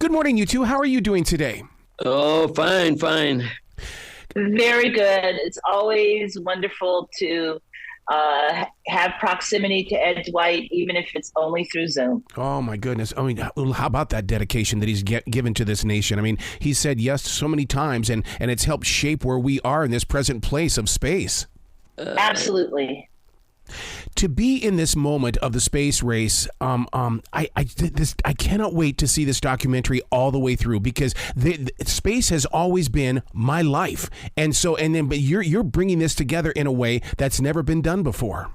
Good morning, you two. How are you doing today? Oh, fine, fine. Very good. It's always wonderful to have proximity to Ed Dwight, even if it's only through Zoom. Oh, my goodness. I mean, how about that dedication that he's given to this nation? I mean, he said yes so many times, and it's helped shape where we are in this present place of space. Absolutely. To be in this moment of the space race, I cannot wait to see this documentary all the way through, because space has always been my life, but you're bringing this together in a way that's never been done before.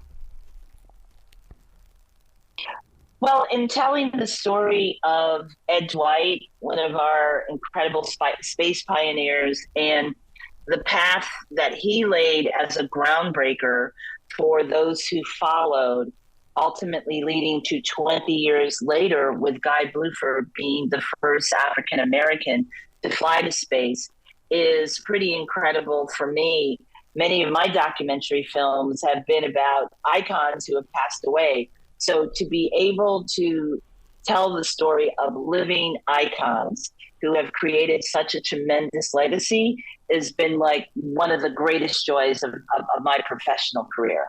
Well, in telling the story of Ed Dwight, one of our incredible space pioneers, and the path that he laid as a groundbreaker for those who followed, ultimately leading to 20 years later with Guy Bluford being the first African American to fly to space, is pretty incredible for me. Many of my documentary films have been about icons who have passed away. So to be able to tell the story of living icons who have created such a tremendous legacy has been like one of the greatest joys of my professional career.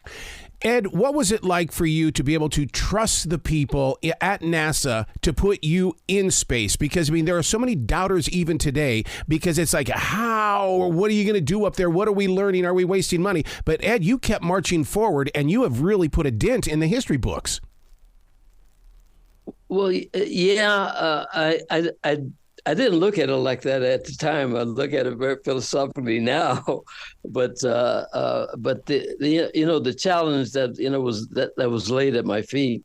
Ed, what was it like for you to be able to trust the people at NASA to put you in space? Because, I mean, there are so many doubters even today, because it's like, how, or what are you going to do up there? What are we learning? Are we wasting money? But Ed, you kept marching forward, and you have really put a dent in the history books. Well, yeah, I didn't look at it like that at the time. I look at it very philosophically now, but the challenge that was laid at my feet.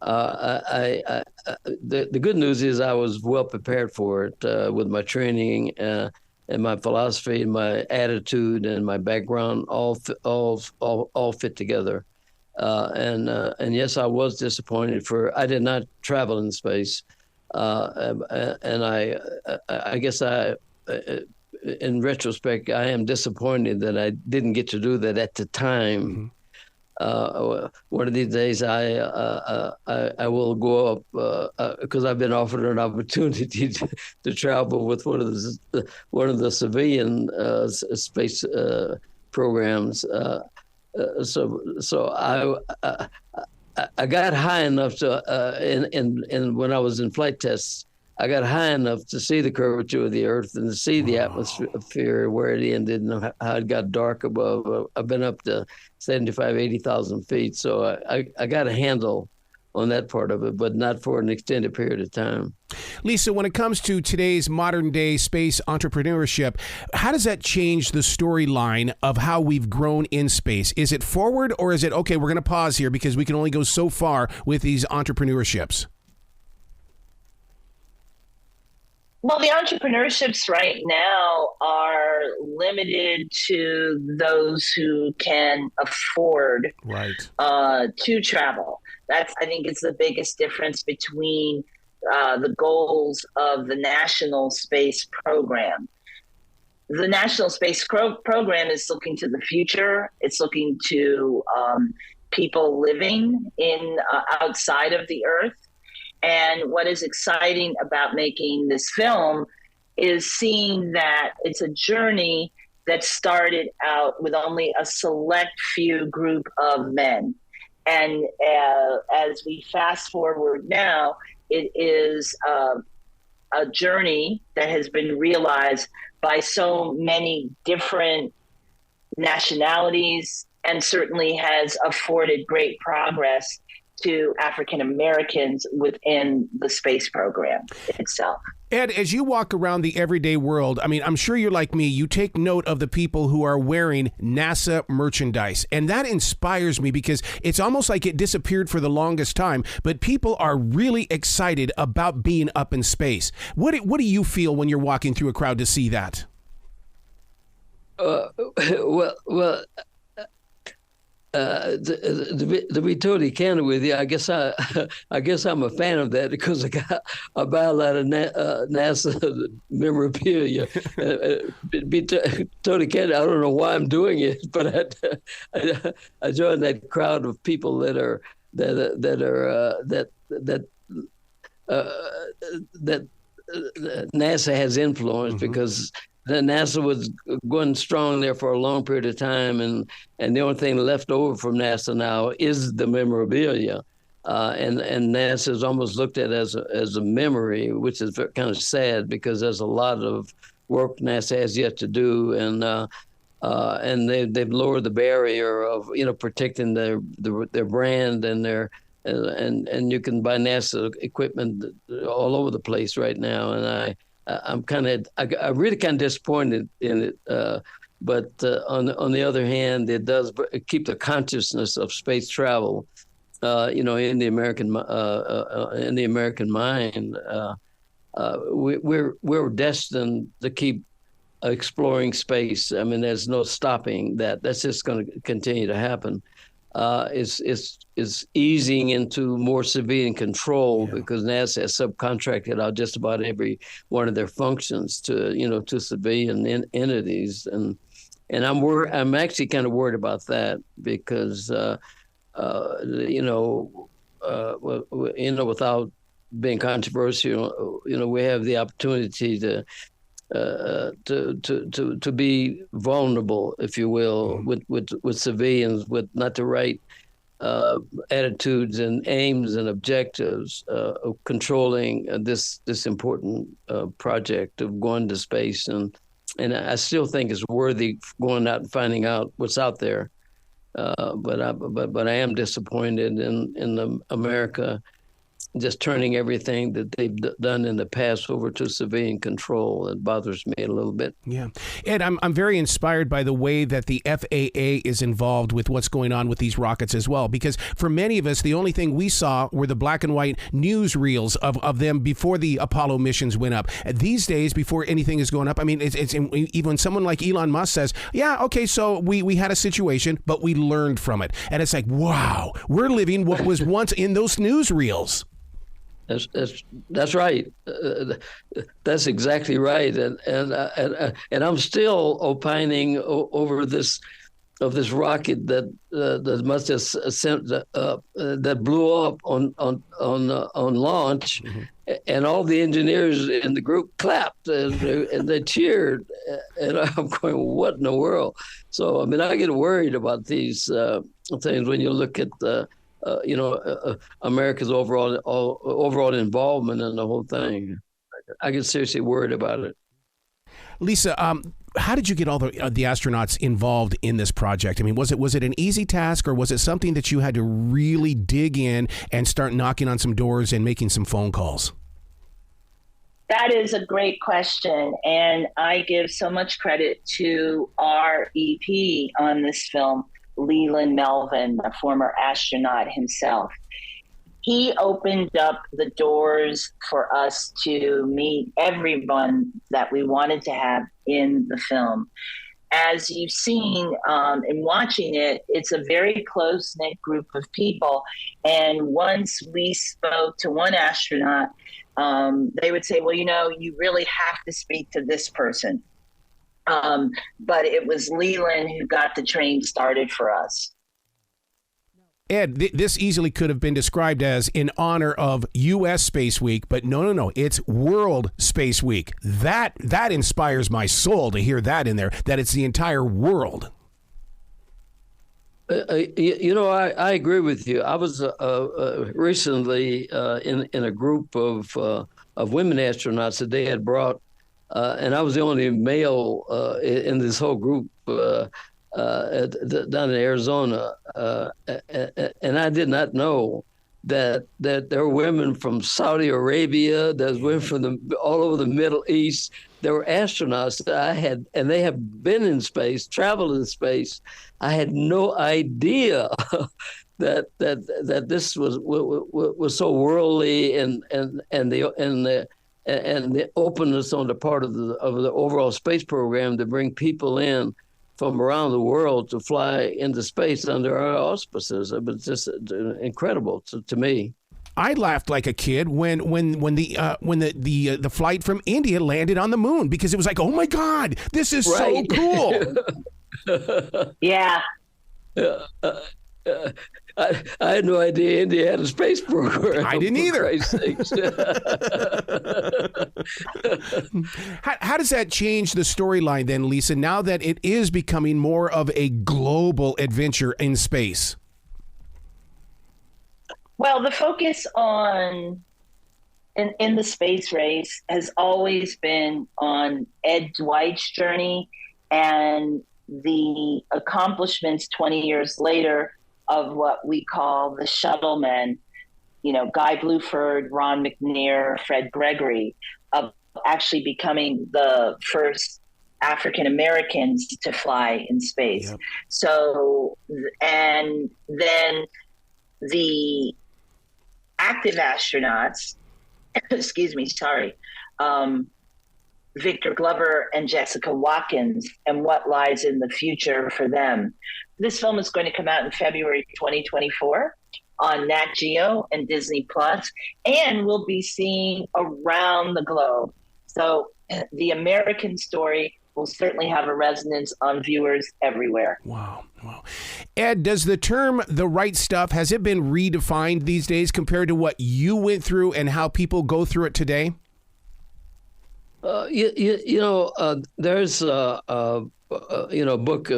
The good news is I was well prepared for it with my training and my philosophy and my attitude and my background all fit together. And yes, I was disappointed. I did not travel in space. And I guess in retrospect, I am disappointed that I didn't get to do that at the time. Mm-hmm. One of these days, I will go up because I've been offered an opportunity to travel with one of the civilian space programs. So I got high enough to, and when I was in flight tests, I got high enough to see the curvature of the Earth and to see the atmosphere where it ended and how it got dark above. I've been up to 75, 80,000 feet. So I got a handle on that part of it, but not for an extended period of time. Lisa, when it comes to today's modern day space entrepreneurship, how does that change the storyline of how we've grown in space? Is it forward, or is it, okay, we're going to pause here because we can only go so far with these entrepreneurships? Well, the entrepreneurships right now are limited to those who can afford to travel. I think, it's the biggest difference between the goals of the National Space Program. The National Space Program is looking to the future. It's looking to people living in outside of the Earth. And what is exciting about making this film is seeing that it's a journey that started out with only a select few group of men. And as we fast forward now, it is a journey that has been realized by so many different nationalities, and certainly has afforded great progress to African Americans within the space program itself. Ed, as you walk around the everyday world, I mean, I'm sure you're like me, you take note of the people who are wearing NASA merchandise. And that inspires me, because it's almost like it disappeared for the longest time, but people are really excited about being up in space. What do you feel when you're walking through a crowd to see that? To be totally candid with you, I guess I'm a fan of that, because I buy a lot of NASA memorabilia. Be totally candid, I don't know why I'm doing it, but I join that crowd of people that NASA has influence because the NASA was going strong there for a long period of time, and the only thing left over from NASA now is the memorabilia, and NASA is almost looked at as a memory, which is kind of sad because there's a lot of work NASA has yet to do, and they've lowered the barrier of protecting their brand and their and you can buy NASA equipment all over the place right now, and I'm really kind of disappointed in it, but on the other hand, it does keep the consciousness of space travel, in the American mind. We're destined to keep exploring space. I mean, there's no stopping that. That's just going to continue to happen. Is easing into more civilian control because NASA has subcontracted out just about every one of their functions to civilian entities, and I'm actually kind of worried about that because without being controversial, we have the opportunity to be vulnerable, if you will, with civilians, with not the right attitudes and aims and objectives of controlling this important project of going to space, and I still think it's worthy going out and finding out what's out there. But I am disappointed in America just turning everything that they've done in the past over to civilian control. It bothers me a little bit. Yeah. Ed, I'm very inspired by the way that the FAA is involved with what's going on with these rockets as well, because for many of us, the only thing we saw were the black and white news reels of them before the Apollo missions went up. These days, before anything is going up, I mean, it's even someone like Elon Musk says, yeah, okay, so we had a situation, but we learned from it. And it's like, wow, we're living what was once in those news reels. That's right. That's exactly right. And I'm still opining over this rocket that must have sent that blew up on launch, and all the engineers in the group clapped and they cheered, and I'm going, what in the world? So I mean, I get worried about these things when you look at America's overall involvement in the whole thing. I get seriously worried about it. Lisa, how did you get all the astronauts involved in this project? I mean, was it an easy task, or was it something that you had to really dig in and start knocking on some doors and making some phone calls? That is a great question, and I give so much credit to our EP on this film, Leland Melvin, the former astronaut himself. He opened up the doors for us to meet everyone that we wanted to have in the film. As you've seen in watching it, it's a very close-knit group of people. And once we spoke to one astronaut, they would say, well, you really have to speak to this person. But it was Leland who got the train started for us. Ed, this easily could have been described as in honor of U.S. Space Week, but no, it's World Space Week. That inspires my soul to hear that in there, that it's the entire world. I agree with you. I was recently in a group of women astronauts that they had brought, and I was the only male in this whole group down in Arizona, and I did not know that there were women from Saudi Arabia, there's women from all over the Middle East. There were astronauts that I had, and they have been in space, traveled in space. I had no idea that this was so worldly, and the openness on the part of the overall space program to bring people in from around the world to fly into space under our auspices. It was just incredible to me. I laughed like a kid when the flight from India landed on the moon, because it was like, oh my God, this is so cool. Yeah. I had no idea India had a space program. I didn't either. How does that change the storyline then, Lisa, now that it is becoming more of a global adventure in space? Well, the focus in the space race has always been on Ed Dwight's journey and the accomplishments 20 years later of what we call the shuttle men, Guy Bluford, Ron McNair, Fred Gregory, of actually becoming the first African Americans to fly in space. Yep. So, and then the active astronauts, Victor Glover and Jessica Watkins, and what lies in the future for them. This film is going to come out in February 2024 on Nat Geo and Disney Plus, and will be seen around the globe. So the American story will certainly have a resonance on viewers everywhere. Wow. Ed, does the term "the right stuff," has it been redefined these days compared to what you went through and how people go through it today? There's a book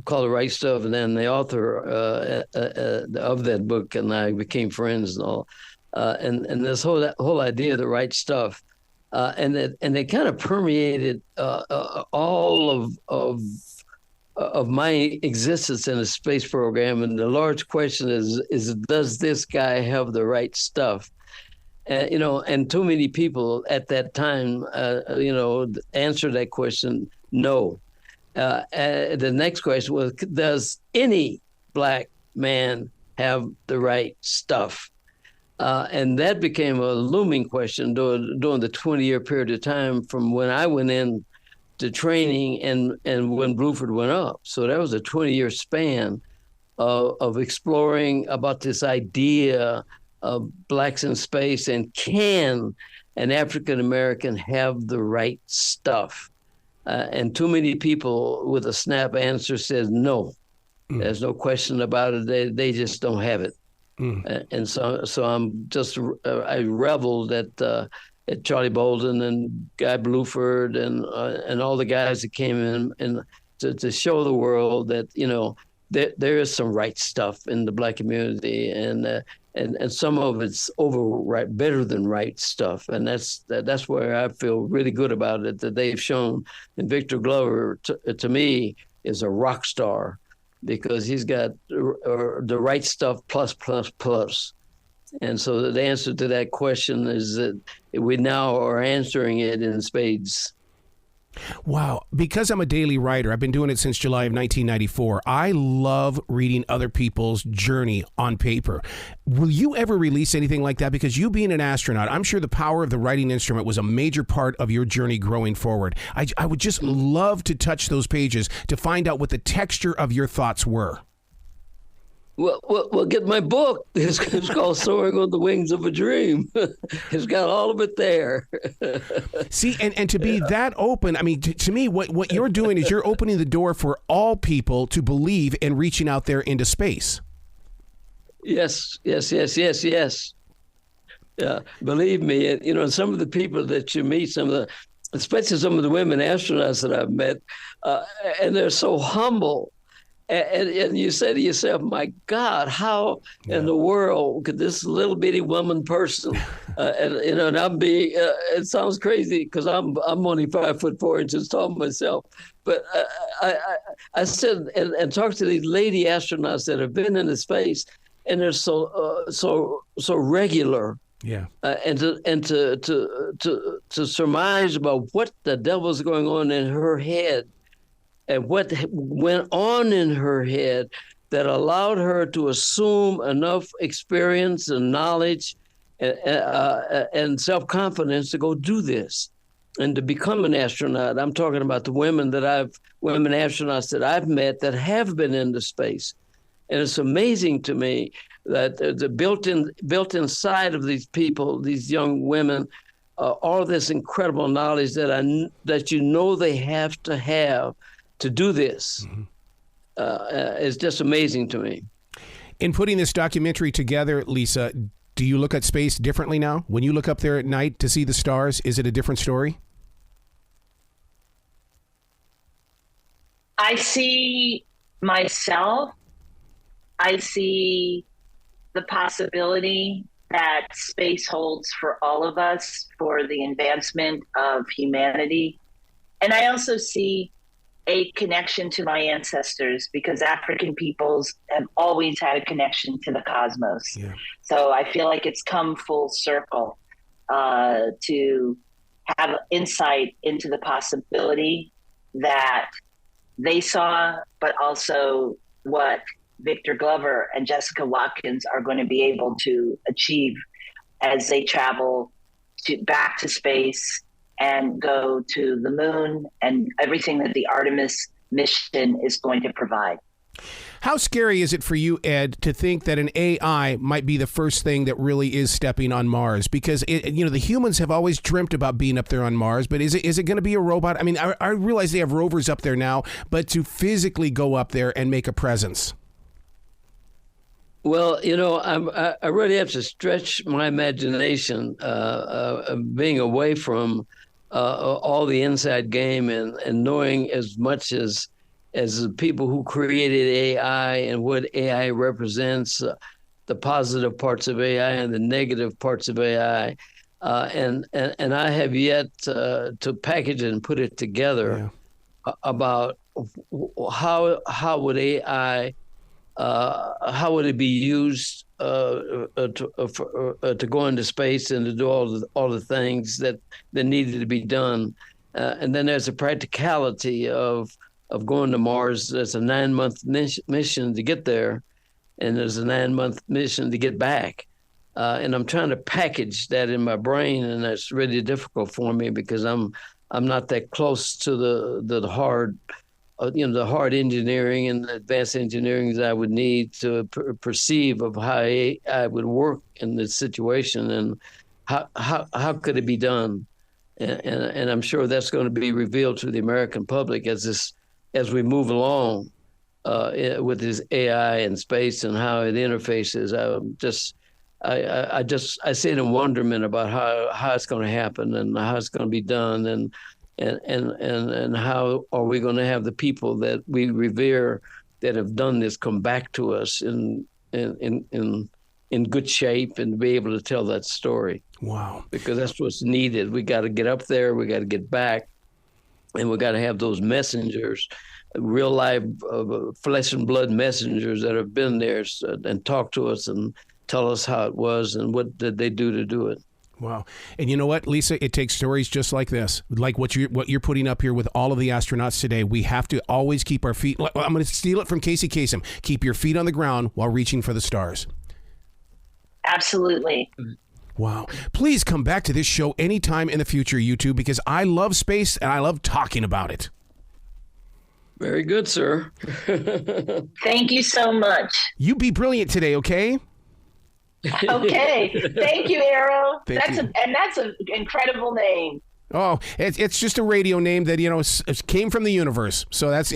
called "The Right Stuff," and then the author of that book and I became friends and all. And this whole idea of the right stuff, and they kind of permeated all of my existence in a space program. And the large question is does this guy have the right stuff? And too many people at that time, answered that question, no. The next question was, does any Black man have the right stuff? And that became a looming question during the 20-year period of time from when I went in to training and when Bluford went up. So that was a 20-year span of exploring about this idea of Blacks in space, and can an African American have the right stuff? And too many people with a snap answer says no. There's no question about it. They just don't have it. And so I'm just I reveled at Charlie Bolden and Guy Bluford and all the guys that came in and to show the world that there is some right stuff in the Black community, and some of it's better than right stuff, and that's where I feel really good about it, that they've shown. And Victor Glover, to me, is a rock star because he's got the right stuff plus. And so the answer to that question is that we now are answering it in spades. Wow. Because I'm a daily writer, I've been doing it since July of 1994. I love reading other people's journey on paper. Will you ever release anything like that? Because you being an astronaut, I'm sure the power of the writing instrument was a major part of your journey growing forward. I would just love to touch those pages to find out what the texture of your thoughts were. Well, get my book. It's called Soaring on the Wings of a Dream. It's got all of it there. See, and to be that open, I mean, to me, what you're doing is you're opening the door for all people to believe in reaching out there into space. Yes. Yeah, believe me, some of the people that you meet, especially some of the women astronauts that I've met, and they're so humble. And you say to yourself, my God, how in the world could this little bitty woman person, and I'm being, it sounds crazy because I'm only 5'4" tall myself. But I sit and talk to these lady astronauts that have been in the space, and they're so regular. Yeah. And to surmise about what the devil's going on in her head, and what went on in her head that allowed her to assume enough experience and knowledge and self-confidence to go do this and to become an astronaut. I'm talking about the women astronauts that I've met that have been into space. And it's amazing to me that the built inside of these people, these young women, all this incredible knowledge that they have to do this. Is just amazing to me. In putting this documentary together, Lisa, do you look at space differently now? When you look up there at night to see the stars, is it a different story? I see myself. I see the possibility that space holds for all of us for the advancement of humanity. And I also see a connection to my ancestors, because African peoples have always had a connection to the cosmos. Yeah. So I feel like it's come full circle to have insight into the possibility that they saw, but also what Victor Glover and Jessica Watkins are going to be able to achieve as they travel back to space and go to the moon and everything that the Artemis mission is going to provide. How scary is it for you, Ed, to think that an AI might be the first thing that really is stepping on Mars? Because, the humans have always dreamt about being up there on Mars, but is it going to be a robot? I mean, I realize they have rovers up there now, but to physically go up there and make a presence. Well, I really have to stretch my imagination, being away from all the inside game and knowing as much as the people who created AI and what AI represents, the positive parts of AI and the negative parts of AI, and I have yet to package it and put it together about how would AI. How would it be used to go into space and to do all the things that needed to be done? And then there's the practicality of going to Mars. There's a 9-month mission to get there, and there's a 9-month mission to get back. And I'm trying to package that in my brain, and that's really difficult for me because I'm not that close to the hard. The hard engineering and the advanced engineering that I would need to perceive of how I would work in this situation and how could it be done, and I'm sure that's going to be revealed to the American public as we move along with this AI and space and how it interfaces. I sit in wonderment about how it's going to happen and how it's going to be done and how are we going to have the people that we revere that have done this come back to us in good shape and be able to tell that story. Wow. Because that's what's needed. We got to get up there, we got to get back, and we got to have those messengers, real live flesh and blood messengers that have been there and talk to us and tell us how it was and what did they do to do it. Wow. And you know what, Lisa? It takes stories just like this, like what you're putting up here with all of the astronauts today. We have to always keep our feet. I'm going to steal it from Casey Kasem. Keep your feet on the ground while reaching for the stars. Absolutely. Wow. Please come back to this show anytime in the future, you two, because I love space and I love talking about it. Very good, sir. Thank you so much. You be brilliant today, okay? Okay. Thank you, Arrow. That's an incredible name. Oh, it's just a radio name that, came from the universe. So that's,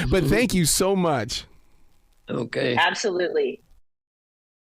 but thank you so much. Okay. Absolutely.